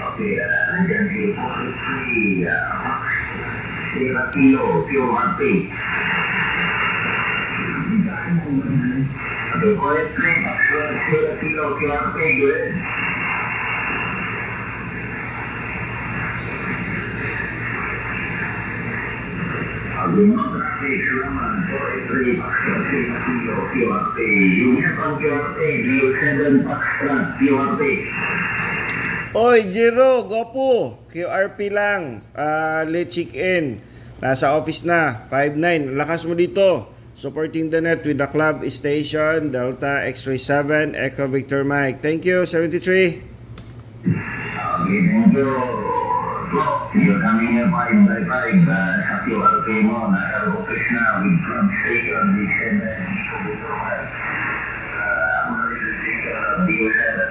Okay, nandiyan si Sierra Kilo, PORP. Okay, poetry, Sierra Kilo, PORP, good. Yung mga traffic naman, poetry, Sierra Kilo, PORP. Yung isa pang PORP, DO7 Foxtrot, PORP. Oy, Jiro, gopo. QRP lang. Let's check in. Nasa office na. 5-9. Lakas mo dito. Supporting the net with the club station. Delta X-Ray 7. Echo Victor Mike. Thank you, 73. Thank you. So, you're coming here 5 by 5 sa QRP mo. Nasa office na with club station. Ako na rin sa DO7